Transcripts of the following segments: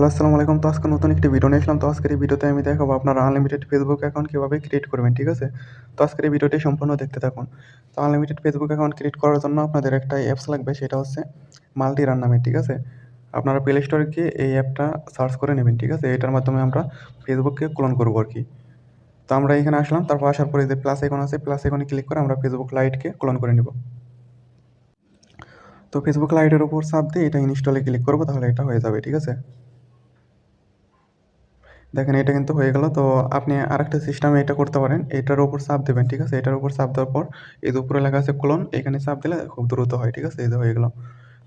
Hello, আসসালামু আলাইকুম। তো আজকে নতুন একটি ভিডিও নিয়ে আসলাম। তো আজকের এই ভিডিওতে আমি দেখাবো আপনারা আনলিমিটেড ফেসবুক অ্যাকাউন্ট কিভাবে ক্রিয়েট করবেন, ঠিক আছে? তো আজকের এই ভিডিওটি সম্পূর্ণ দেখতে থাকুন। তো আনলিমিটেড ফেসবুক অ্যাকাউন্ট ক্রিয়েট করার জন্য আপনাদের একটা অ্যাপস লাগবে, সেটা হচ্ছে মাল্টিরান নামের, ঠিক আছে? আপনারা প্লে স্টোরে গিয়ে এই অ্যাপটা সার্চ করে নেবেন, ঠিক আছে? এটার মাধ্যমে আমরা ফেসবুককে ক্লোন করবো আরকি। তো আমরা এখানে আসলাম, তারপর আসার পরে যে প্লাস আইকন আছে, প্লাস আইকনে ক্লিক করে আমরা ফেসবুক লাইটকে ক্লোন করে নিব। তো ফেসবুক লাইটের উপর চাপ দিয়ে এটা ইনস্টলে ক্লিক করবো, তাহলে এটা হয়ে যাবে, ঠিক আছে? দেখেন এটা কিন্তু হয়ে গেল। তো আপনি আরেকটা সিস্টেমে এটা করতে পারেন। এটার উপর চাপ দিবেন, ঠিক আছে? এটার উপর চাপ দেওয়ার পর এই যে উপরে লেখা আছে ক্লোন, এখানে চাপ দিলে খুব দ্রুত হয়, ঠিক আছে? এই যে হয়ে গেল।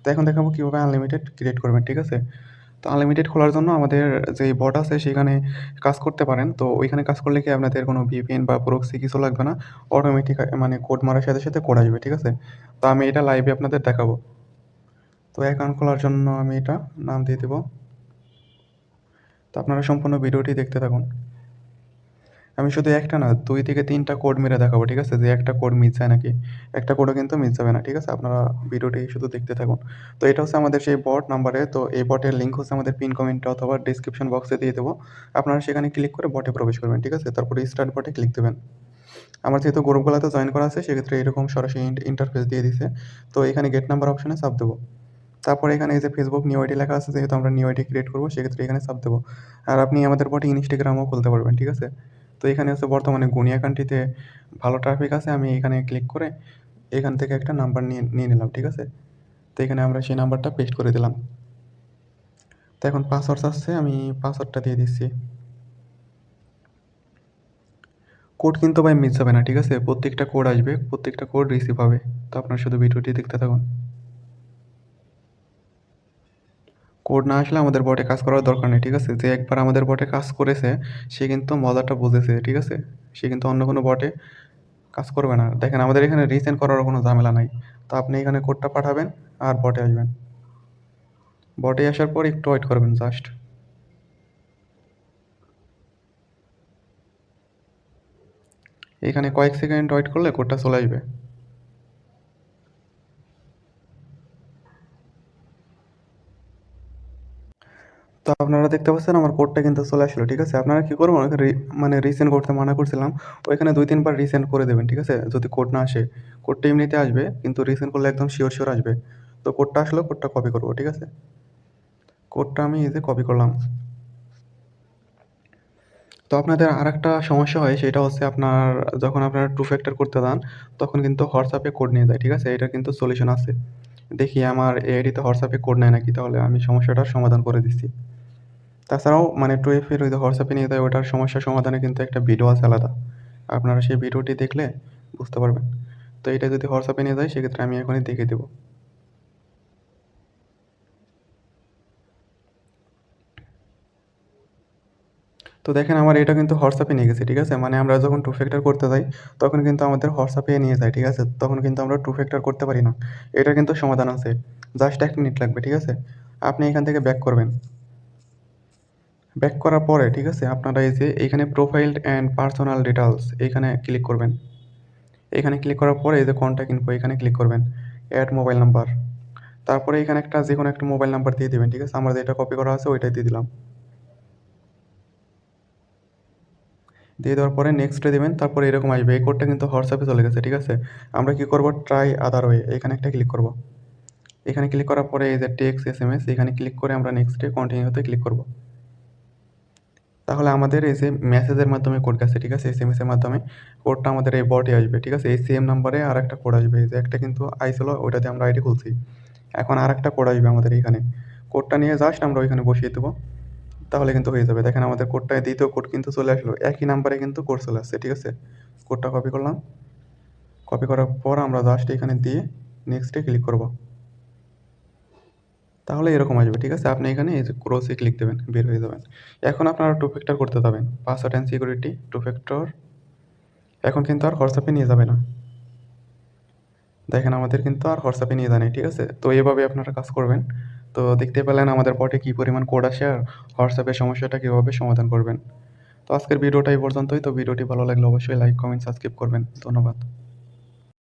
তো এখন দেখাবো কিভাবে আনলিমিটেড ক্রিয়েট করবেন, ঠিক আছে? তো আনলিমিটেড খোলার জন্য আমাদের যে বট আছে সেখানে কাজ করতে পারেন। তো ওইখানে কাজ করলে কি আপনাদের কোনো VPN বা প্রক্সি কিছু লাগবে না। অটোমেটিক মানে কোড মারার সাথে, সাথে কোড আসবে, ঠিক আছে? তো আমি এটা লাইভে আপনাদের দেখাবো। তো অ্যাকাউন্ট খোলার জন্য আমি এটা নাম দিয়ে দেব। তো আপনারা সম্পূর্ণ ভিডিওটি দেখতে থাকুন। আমি শুধু একটা না ২ থেকে ৩ টা কোড মেরে দেখাবো, ঠিক আছে? যে একটা কোড মিস যায় নাকি। একটা কোডও কিন্তু মিস যাবে না, ঠিক আছে? আপনারা ভিডিওটি শুধু দেখতে থাকুন। তো এটা হচ্ছে আমাদের সেই বট নাম্বারে। তো এই বটের লিঙ্ক হচ্ছে আমাদের পিন কমেন্টে অথবা ডেসক্রিপশন বক্সে দিয়ে দেবো। আপনারা সেখানে ক্লিক করে বটে প্রবেশ করবেন, ঠিক আছে? তারপরে স্টার্ট বটে ক্লিক দিবেন। আমার যেহেতু গ্রুপগুলাতে জয়েন করা আছে সেক্ষেত্রে এরকম সরাসরি ইন্টারফেস দিয়ে দিছে। তো এখানে গেট নাম্বার অপশনে চাপ দেবো। তারপরে এখানে এই যে ফেসবুক নিউ আইডি লেখা আছে, যেহেতু আমরা নিউ আইডি ক্রিয়েট করবো সেক্ষেত্রে এখানে চাপ দেবো। আর আপনি আমাদের বটে ইনস্টাগ্রামও খুলতে পারবেন, ঠিক আছে? তো এখানে হচ্ছে বর্তমানে গুনিয়া কান্ট্রিতে ভালো ট্রাফিক আছে। আমি এখানে ক্লিক করে এখান থেকে একটা নাম্বার নিয়ে নিয়ে নিলাম, ঠিক আছে? তো এখানে আমরা সেই নাম্বারটা পেস্ট করে দিলাম। তো এখন পাসওয়ার্ড চাচ্ছে, আমি পাসওয়ার্ডটা দিয়ে দিচ্ছি। কোড কিন্তু ভাই মিস যাবে না, ঠিক আছে? প্রত্যেকটা কোড আসবে, প্রত্যেকটা কোড রিসিভ হবে। তো আপনারা শুধু ভিডিওটি দেখতে থাকুন। কোড না আসলে আমাদের বটে কাজ করার দরকার নেই, ঠিক আছে? যে একবার আমাদের বটে কাজ করেছে সে কিন্তু মজাটা বুঝেছে, ঠিক আছে? সে কিন্তু অন্য কোনো বটে কাজ করবে না। দেখেন আমাদের এখানে রিসেন্ড করারও কোনো ঝামেলা নাই। তো আপনি এখানে কোডটা পাঠাবেন আর বটে আসবেন। বটে আসার পর একটু ওয়েট করবেন জাস্ট। এখানে কয়েক সেকেন্ড ওয়েট করলে কোডটা চলে আসবে। তো আপনারা দেখতে পাচ্ছেন আমার কোডটা কিন্তু চলে আসলো, ঠিক আছে? আপনারা কি করবেন ওখানে মানে রিসেন্ড করতে মানা করছিলাম। ওইখানে ২-৩ বার রিসেন্ড করে দেবেন, ঠিক আছে? যদি কোড না আসে। কোডটা এমনিতে আসবে কিন্তু রিসেন্ড করলে একদম শিওর, শিওর আসবে। তো কোডটা আসলো, কোডটা কপি করব, ঠিক আছে? কোডটা আমি এই যে কপি করলাম। তো আপনাদের আরেকটা সমস্যা হয় সেটা হচ্ছে আপনার যখন আপনারা টু ফ্যাক্টর করতে যান তখন কিন্তু WhatsApp এ কোড নিয়ে যায়, ঠিক আছে? এটার কিন্তু সলিউশন আছে। দেখি আমার এই আইডিতে WhatsApp এ কোড নেয় নাকি, তাহলে আমি সমস্যাটার সমাধান করে দিচ্ছি। তাছাড়াও মানে 2FA এর ওই যে WhatsApp এ নিয়ে যায় ওটার সমস্যা সমাধানে কিন্তু একটা ভিডিও আছে আলাদা। আপনারা সেই ভিডিওটি দেখলে বুঝতে পারবেন। তো এটা যদি WhatsApp এ নিয়ে যায় সেক্ষেত্রে আমি এখনই দেখিয়ে দেব। তো দেখেন আমার এটা কিন্তু WhatsApp এ নিয়ে গেছে, ঠিক আছে? মানে আমরা যখন টু ফ্যাক্টর করতে যাই তখন কিন্তু আমাদের WhatsApp এ নিয়ে যায়, ঠিক আছে? তখন কিন্তু আমরা টু ফ্যাক্টর করতে পারি না। এটার কিন্তু সমাধান আছে। জাস্ট ১ মিনিট লাগবে, ঠিক আছে? আপনি এখান থেকে ব্যাক করবেন। ব্যাক করার পরে, ঠিক আছে? আপনারা এই যে এইখানে প্রোফাইল অ্যান্ড পার্সোনাল ডিটেইলস এইখানে ক্লিক করবেন। এখানে ক্লিক করার পরে এই যে কনট্যাক্ট ইনফো এখানে ক্লিক করবেন। Add mobile number. তারপরে এখানে একটা যেকোনো একটা মোবাইল নাম্বার দিয়ে দিবেন, ঠিক আছে? আমার যেটা কপি করা আছে ওইটাই দিয়ে দিলাম। দিয়ে দেওয়ার পরে নেক্সট এ দিবেন। তারপরে এরকম আসবে। এই কোডটা কিন্তু WhatsApp এ চলে গেছে, ঠিক আছে? আমরা কি করব? ট্রাই আদার ওয়ে এখানে একটা ক্লিক করব। এখানে ক্লিক করার পরে এই যে টেক্সট SMS এখানে ক্লিক করে আমরা নেক্সট এ কন্টিনিউ তে ক্লিক করব। তাহলে আমাদের এই যে মেসেজের মাধ্যমে কোড গেছে, ঠিক আছে? SMS এর মাধ্যমে কোডটা আমাদের এই বটে আসবে, ঠিক আছে? এই সেম নাম্বারে আরেকটা কোড আসবে। এই যে একটা কিন্তু আইছিল ওইটা দিয়ে আমরা আইডি খুলছি। এখন আরেকটা কোড আসবে আমাদের এইখানে। কোডটা নিয়ে জাস্ট আমরা ওইখানে বসিয়ে দেব। তাহলে কিন্তু হয়ে যাবে। দেখেন আমাদের কোডটায় দ্বিতীয় কোড কিন্তু চলে আসলো। একই নাম্বারে কিন্তু কোড চলে আসছে, ঠিক আছে? কোডটা কপি করলাম। কপি করার পর আমরা জাস্ট এখানে দিয়ে নেক্সট এ ক্লিক করব। তাহলে এরকম আসবে, ঠিক আছে? আপনি এখানে এই যে ক্রসে ক্লিক দেবেন, বের হয়ে যাবেন। এখন আপনারা টু ফ্যাক্টর করতে যাবেন। Password and security, two factor এখন কিন্তু আর WhatsApp এ নিয়ে যাবে না। দেখেন আমাদের কিন্তু আর WhatsApp এ নিয়ে যায় নাই, ঠিক আছে? তো এভাবে আপনারা কাজ করবেন। তো দেখতে পেলেন আমাদের বটে কি পরিমাণ কোড আসে আর WhatsApp এর সমস্যাটা কিভাবে সমাধান করবেন। তো আজকের ভিডিওটা এই পর্যন্তই। তো ভিডিওটি ভালো লাগলে অবশ্যই লাইক, কমেন্ট, সাবস্ক্রাইব করবেন। ধন্যবাদ।